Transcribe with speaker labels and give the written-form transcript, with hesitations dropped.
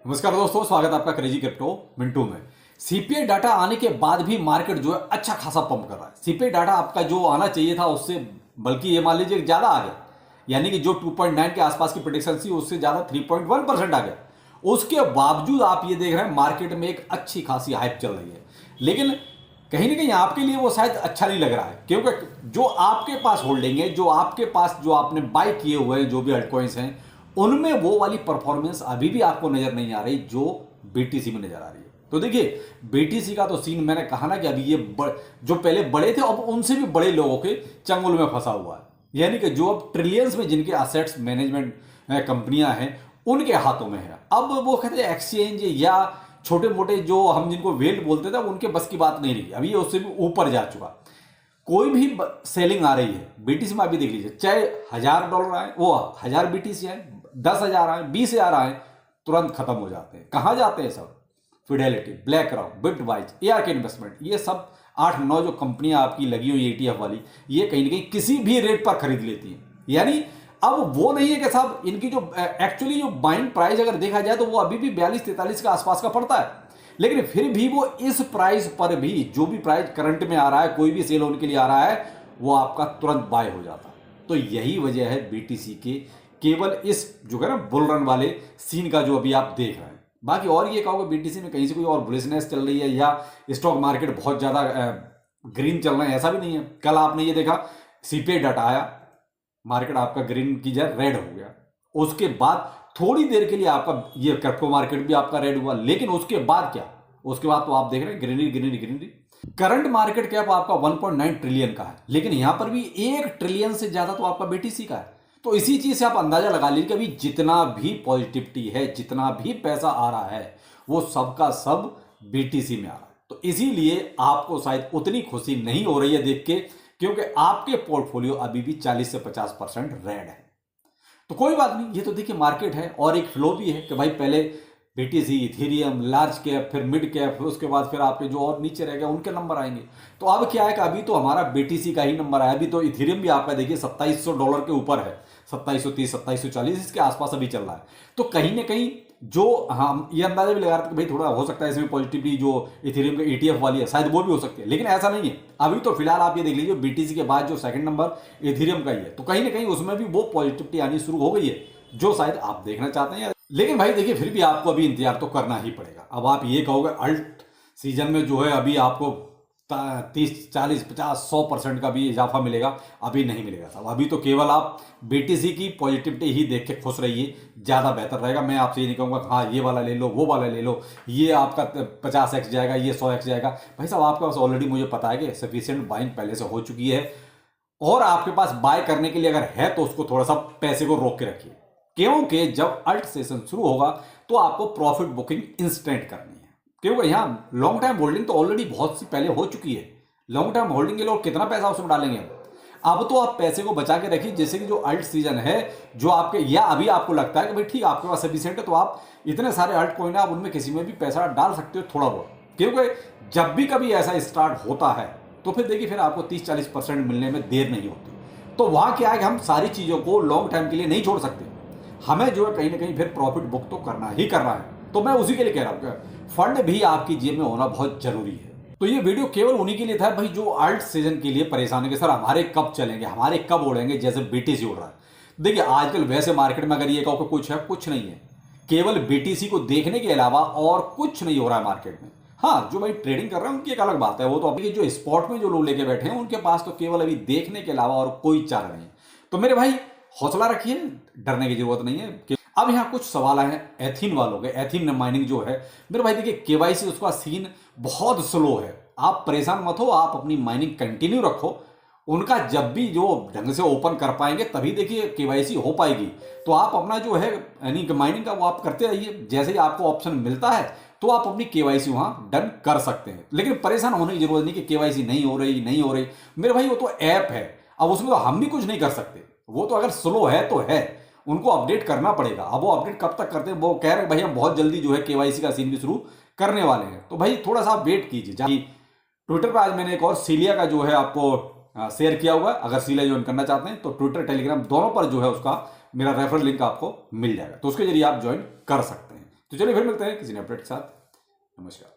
Speaker 1: नमस्कार दोस्तों, स्वागत है आपका क्रेजी क्रिप्टो मिंटू में। सीपीआई डाटा आने के बाद भी मार्केट जो है अच्छा खासा पंप कर रहा है। सीपीआई डाटा आपका जो आना चाहिए था उससे बल्कि ये मान लीजिए ज्यादा आ गया, यानी कि जो 2.9 के आसपास की प्रेडिक्शन थी उससे ज्यादा 3.1% आ गया। उसके बावजूद आप ये देख रहे हैं मार्केट में एक अच्छी खासी हाइप चल रही है, लेकिन कहीं ना कहीं आपके लिए वो शायद अच्छा नहीं लग रहा है, क्योंकि जो आपके पास होल्डिंग है, जो आपके पास जो आपने बाय किए हुए हैं जो भी अल्टकॉइंस हैं, उनमें वो वाली परफॉर्मेंस अभी भी आपको नजर नहीं आ रही जो बीटीसी में नजर आ रही है। तो देखिए, बीटीसी का तो सीन मैंने कहा ना कि अभी ये जो पहले बड़े थे अब उनसे भी बड़े लोगों के चंगुल में फंसा हुआ है, यानी कि जो अब ट्रिलियंस में जिनके असेट्स मैनेजमेंट कंपनियां हैं उनके हाथों में है। अब वो कहते हैं एक्सचेंज या छोटे मोटे जो हम जिनको वेल्ड बोलते थे उनके बस की बात नहीं रही, अभी ये उससे भी ऊपर जा चुका। कोई भी सेलिंग आ रही है बीटीसी में, अभी देख लीजिए, चाहे $1000 आए, वो 1000 बीटीसी आए, 10,000 आए, 20,000 आए, तुरंत खत्म हो जाते हैं। कहां जाते हैं सब? Fidelity, black rock, bitwise, ARK investment, ये सब 8-9 जो कंपनियां आपकी लगी हुई ETF वाली, ये कहीं ना कहीं किसी भी रेट पर खरीद लेती हैं। यानी अब वो नहीं है कि साहब इनकी जो एक्चुअली जो बाइंग प्राइस अगर देखा जाए तो वो अभी भी 42-43 के आसपास का पड़ता है, लेकिन फिर भी वो इस प्राइस पर भी जो भी प्राइस करंट में आ रहा है, कोई भी सेल होने के लिए आ रहा है, वो आपका तुरंत बाय हो जाता है। तो यही वजह है बीटीसी के केवल इस जो है ना बुल रन वाले सीन का जो अभी आप देख रहे हैं। बाकी और ये कहोगे बीटीसी में कहीं से कोई और बुलिशनेस चल रही है या स्टॉक मार्केट बहुत ज्यादा ग्रीन चल रहा है, ऐसा भी नहीं है। कल आपने ये देखा, सीपीआई डाटा आया, मार्केट आपका ग्रीन की जगह रेड हो गया। उसके बाद थोड़ी देर के लिए आपका ये क्रिप्टो मार्केट भी आपका रेड हुआ, लेकिन उसके बाद क्या? उसके बाद तो आप देख रहे हैं greenery greenery greenery. Current market cap आपका 1.9 ट्रिलियन का है, लेकिन यहां पर भी 1 ट्रिलियन से ज्यादा तो आपका बीटीसी का है। तो इसी चीज से आप अंदाजा लगा लीजिए कि अभी जितना भी पॉजिटिविटी है, जितना भी पैसा आ रहा है, वो सबका सब बीटीसी में आ रहा है। तो इसीलिए आपको शायद उतनी खुशी नहीं हो रही है देख के, क्योंकि आपके पोर्टफोलियो अभी भी 40 से 50% रेड है। तो कोई बात नहीं, ये तो देखिए मार्केट है और एक फ्लो भी है कि भाई पहले बीटीसी, इथेरियम, लार्ज कैप, फिर मिड कैप, फिर उसके बाद फिर आपके जो और नीचे रह गए उनके नंबर आएंगे। तो अब क्या है कि अभी तो हमारा बीटीसी का ही नंबर आया। अभी तो इथेरियम भी आपका देखिए $2700 के ऊपर है, 2730, 2740 इसके आसपास अभी चल रहा है। तो कहीं ना कहीं जो हम ये अंदाजा भी लगा रहे थे कि भाई थोड़ा हो सकता है इसमें पॉजिटिविटी जो इथेरियम का ETF वाली है शायद वो भी हो सकती है, लेकिन ऐसा नहीं है। अभी तो फिलहाल आप ये देख लीजिए बीटीसी के बाद जो सेकंड नंबर इथेरियम का ही है, तो कहीं ना कहीं उसमें भी वो पॉजिटिविटी आनी शुरू हो गई है जो शायद आप देखना चाहते हैं। लेकिन भाई देखिए, फिर भी आपको अभी इंतजार तो करना ही पड़ेगा। अब आप ये कहोगे अल्ट सीजन में जो है अभी आपको 30, 40, 50, 100% का भी इजाफा मिलेगा, अभी नहीं मिलेगा साहब। अभी तो केवल आप बीटीसी की पॉजिटिविटी ही देख के खुश रहिए, ज्यादा बेहतर रहेगा। मैं आपसे ये नहीं कहूंगा हाँ ये वाला ले लो, वो वाला ले लो, ये आपका 50x जाएगा, ये 100x जाएगा। भाई साहब आपके पास ऑलरेडी मुझे पता है कि सफिशियंट बाइंग पहले से हो चुकी है, और आपके पास बाय करने के लिए अगर है तो उसको थोड़ा सा पैसे को रोक के रखिए, क्योंकि जब अल्ट सेशन शुरू होगा तो आपको प्रॉफिट बुकिंग इंस्टेंट करनी है। क्योंकि यहां लॉन्ग टाइम होल्डिंग तो ऑलरेडी बहुत सी पहले हो चुकी है। लॉन्ग टाइम होल्डिंग के लोग कितना पैसा उसमें डालेंगे? अब तो आप पैसे को बचा के रखिए, जैसे कि जो अल्ट सीजन है जो आपके, या अभी आपको लगता है कि भाई ठीक आपके पास सफिशिएंट है, तो आप इतने सारे अल्ट कॉइन है, आप उनमें किसी में भी पैसा डाल सकते हो थोड़ा बहुत। क्योंकि जब भी कभी ऐसा स्टार्ट होता है तो फिर देखिए फिर आपको 30-40% मिलने में देर नहीं होती। तो वहां क्या है कि हम सारी चीजों को लॉन्ग टाइम के लिए नहीं छोड़ सकते, हमें जो है कहीं ना कहीं फिर प्रॉफिट बुक तो करना ही करना है। तो मैं उसी के लिए कह रहा हूं कि फंड भी आपकी जेब में होना बहुत जरूरी है। तो ये वीडियो केवल उन्हीं के लिए था भाई जो अल्ट सीजन के लिए परेशान है कि सर हमारे कब चलेंगे, हमारे कब उड़ेंगे, जैसे बीटीसी उड़ रहा है। देखिए आजकल वैसे मार्केट में अगर ये कहो कि कुछ है, कुछ नहीं है, केवल बीटीसी को देखने के अलावा और कुछ नहीं हो रहा है मार्केट में। हाँ, जो भाई ट्रेडिंग कर रहे हैं उनकी एक अलग बात है, वो तो अभी जो स्पॉट में जो लोग लेके बैठे हैं उनके पास तो केवल अभी देखने के अलावा और कोई चारा नहीं है। तो मेरे भाई हौसला रखिए, डरने की जरूरत नहीं है। अब यहां कुछ सवाल आए हैं एथीन वालों के। एथीन माइनिंग जो है मेरे भाई देखिए केवाईसी उसका सीन बहुत स्लो है, आप परेशान मत हो, आप अपनी माइनिंग कंटिन्यू रखो। उनका जब भी जो ढंग से ओपन कर पाएंगे तभी देखिए केवाईसी हो पाएगी। तो आप अपना जो है यानी माइनिंग का वो आप करते रहिए, जैसे ही आपको ऑप्शन मिलता है तो आप अपनी केवाईसी वहां डन कर सकते हैं। लेकिन परेशान होने की जरूरत नहीं कि केवाईसी नहीं हो रही, नहीं हो रही। मेरे भाई वो तो ऐप है, अब उसमें तो हम भी कुछ नहीं कर सकते। वो तो अगर स्लो है तो है, उनको अपडेट करना पड़ेगा। अब वो अपडेट कब तक करते हैं, वो कह रहे हैं भाई हम बहुत जल्दी जो है केवाईसी का सीन भी शुरू करने वाले हैं। तो भाई थोड़ा सा वेट कीजिए। ट्विटर पर आज मैंने एक और सीलिया का जो है आपको शेयर किया हुआ है, अगर सीलिया ज्वाइन करना चाहते हैं तो ट्विटर टेलीग्राम दोनों पर जो है उसका मेरा रेफरल लिंक आपको मिल जाएगा, तो उसके जरिए आप ज्वाइन कर सकते हैं। तो चलिए फिर मिलते हैं किसी नए अपडेट के साथ। नमस्कार।